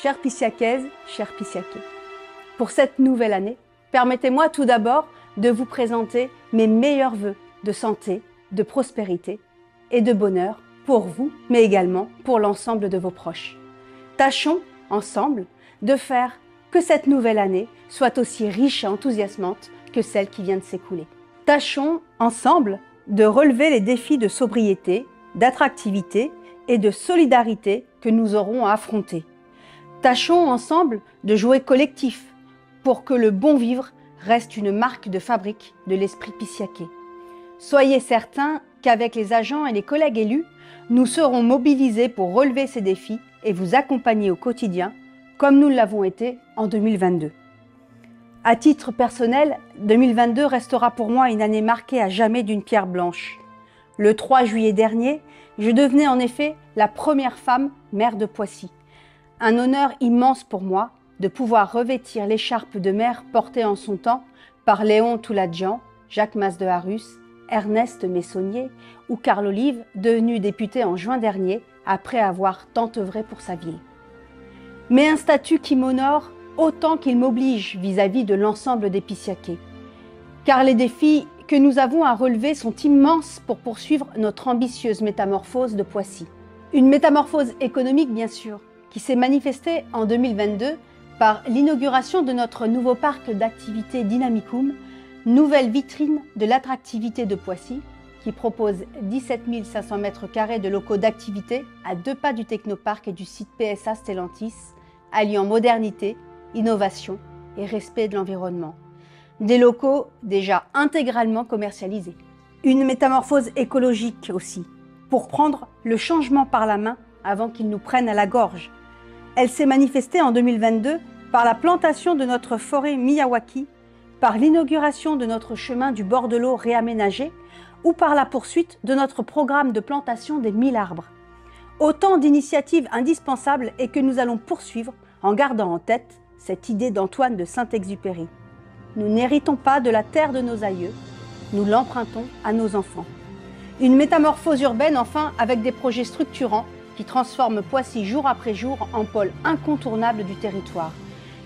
Chères Pissiacaises, chers Pissiacais, pour cette nouvelle année, permettez-moi tout d'abord de vous présenter mes meilleurs vœux de santé, de prospérité et de bonheur pour vous, mais également pour l'ensemble de vos proches. Tâchons ensemble de faire que cette nouvelle année soit aussi riche et enthousiasmante que celle qui vient de s'écouler. Tâchons ensemble de relever les défis de sobriété, d'attractivité et de solidarité que nous aurons à affronter. Tâchons ensemble de jouer collectif pour que le bon vivre reste une marque de fabrique de l'esprit pissiaquais. Soyez certains qu'avec les agents et les collègues élus, nous serons mobilisés pour relever ces défis et vous accompagner au quotidien, comme nous l'avons été en 2022. À titre personnel, 2022 restera pour moi une année marquée à jamais d'une pierre blanche. Le 3 juillet dernier, je devenais en effet la première femme maire de Poissy. Un honneur immense pour moi de pouvoir revêtir l'écharpe de maire portée en son temps par Léon Touladjian, Jacques Masdeharus, Ernest Messonnier ou Carl Olive, devenu député en juin dernier après avoir tant œuvré pour sa ville. Mais un statut qui m'honore autant qu'il m'oblige vis-à-vis de l'ensemble des Pissiacais. Car les défis que nous avons à relever sont immenses pour poursuivre notre ambitieuse métamorphose de Poissy. Une métamorphose économique bien sûr, qui s'est manifestée en 2022 par l'inauguration de notre nouveau parc d'activités Dynamicum, nouvelle vitrine de l'attractivité de Poissy, qui propose 17 500 m² de locaux d'activité à 2 pas du Technoparc et du site PSA Stellantis, alliant modernité, innovation et respect de l'environnement. Des locaux déjà intégralement commercialisés. Une métamorphose écologique aussi, pour prendre le changement par la main avant qu'il nous prenne à la gorge. Elle s'est manifestée en 2022 par la plantation de notre forêt Miyawaki, par l'inauguration de notre chemin du bord de l'eau réaménagé ou par la poursuite de notre programme de plantation des 1000 arbres. Autant d'initiatives indispensables et que nous allons poursuivre en gardant en tête cette idée d'Antoine de Saint-Exupéry. Nous n'héritons pas de la terre de nos aïeux, nous l'empruntons à nos enfants. Une métamorphose urbaine enfin avec des projets structurants qui transforment Poissy jour après jour en pôle incontournable du territoire.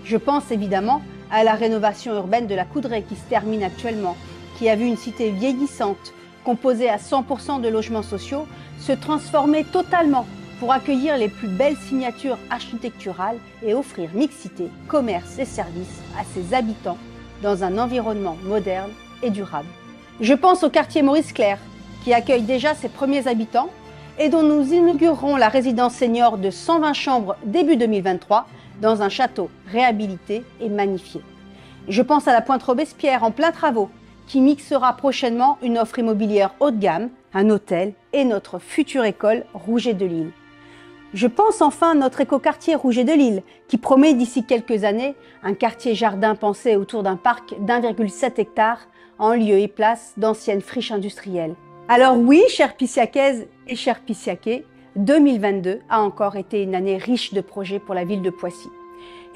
Je pense évidemment à la rénovation urbaine de la Coudray qui se termine actuellement, qui a vu une cité vieillissante, composée à 100% de logements sociaux, se transformer totalement pour accueillir les plus belles signatures architecturales et offrir mixité, commerce et services à ses habitants dans un environnement moderne et durable. Je pense au quartier Maurice Clerc, qui accueille déjà ses premiers habitants et dont nous inaugurerons la résidence senior de 120 chambres début 2023 dans un château réhabilité et magnifié. Je pense à la Pointe Robespierre en plein travaux, qui mixera prochainement une offre immobilière haut de gamme, un hôtel et notre future école Rouget de Lille. Je pense enfin à notre écoquartier Rouget de Lille, qui promet d'ici quelques années un quartier jardin pensé autour d'un parc d'1,7 hectare en lieu et place d'anciennes friches industrielles. Alors oui, chères Pissiacaises et chers Pissiacais, 2022 a encore été une année riche de projets pour la ville de Poissy.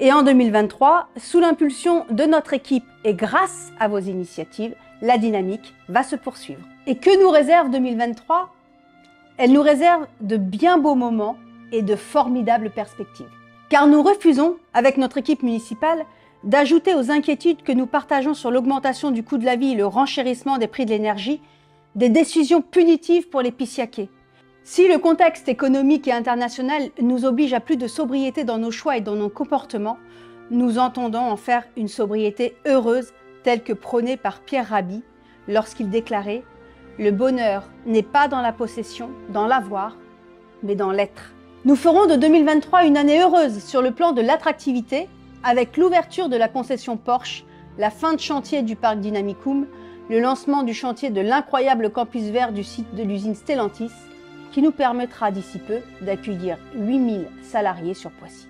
Et en 2023, sous l'impulsion de notre équipe et grâce à vos initiatives, la dynamique va se poursuivre. Et que nous réserve 2023 ? Elle nous réserve de bien beaux moments et de formidables perspectives. Car nous refusons, avec notre équipe municipale, d'ajouter aux inquiétudes que nous partageons sur l'augmentation du coût de la vie et le renchérissement des prix de l'énergie, des décisions punitives pour les Pissiacais. Si le contexte économique et international nous oblige à plus de sobriété dans nos choix et dans nos comportements, nous entendons en faire une sobriété heureuse telle que prônée par Pierre Rabhi lorsqu'il déclarait « Le bonheur n'est pas dans la possession, dans l'avoir, mais dans l'être ». Nous ferons de 2023 une année heureuse sur le plan de l'attractivité avec l'ouverture de la concession Porsche, la fin de chantier du parc Dynamicum, le lancement du chantier de l'incroyable campus vert du site de l'usine Stellantis, qui nous permettra d'ici peu d'accueillir 8000 salariés sur Poissy.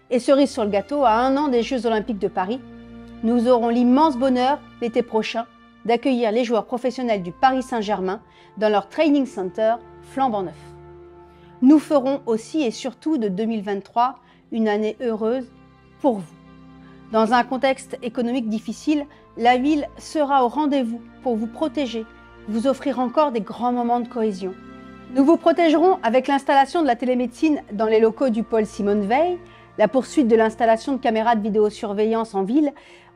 Et cerise sur le gâteau, à 1 an des Jeux Olympiques de Paris, nous aurons l'immense bonheur, l'été prochain, d'accueillir les joueurs professionnels du Paris Saint-Germain dans leur training center flambant neuf. Nous ferons aussi et surtout de 2023 une année heureuse pour vous. Dans un contexte économique difficile, la ville sera au rendez-vous pour vous protéger, vous offrir encore des grands moments de cohésion. Nous vous protégerons avec l'installation de la télémédecine dans les locaux du pôle Simone Veil, la poursuite de l'installation de caméras de vidéosurveillance en ville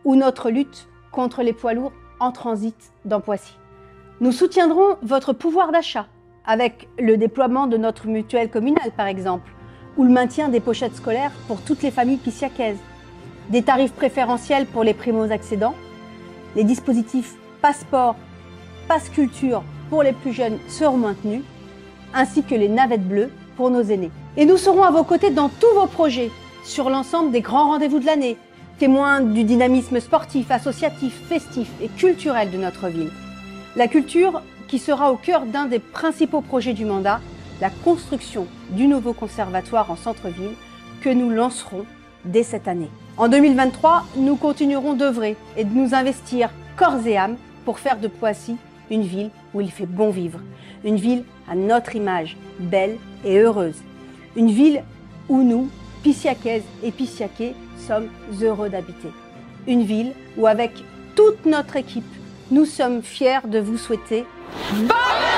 ou notre lutte contre les poids lourds en transit dans Poissy. Nous soutiendrons votre pouvoir d'achat avec le déploiement de notre mutuelle communale par exemple, ou le maintien des pochettes scolaires pour toutes les familles pissiacaises, des tarifs préférentiels pour les primo-accédants, les dispositifs passeport, passe culture pour les plus jeunes seront maintenus, ainsi que les navettes bleues pour nos aînés. Et nous serons à vos côtés dans tous vos projets, sur l'ensemble des grands rendez-vous de l'année, témoins du dynamisme sportif, associatif, festif et culturel de notre ville. La culture qui sera au cœur d'un des principaux projets du mandat, la construction du nouveau conservatoire en centre-ville que nous lancerons dès cette année. En 2023, nous continuerons d'œuvrer et de nous investir corps et âme pour faire de Poissy une ville où il fait bon vivre, une ville à notre image, belle et heureuse, une ville où nous, Pissiacaises et Pissiacais, sommes heureux d'habiter, une ville où avec toute notre équipe, nous sommes fiers de vous souhaiter bonne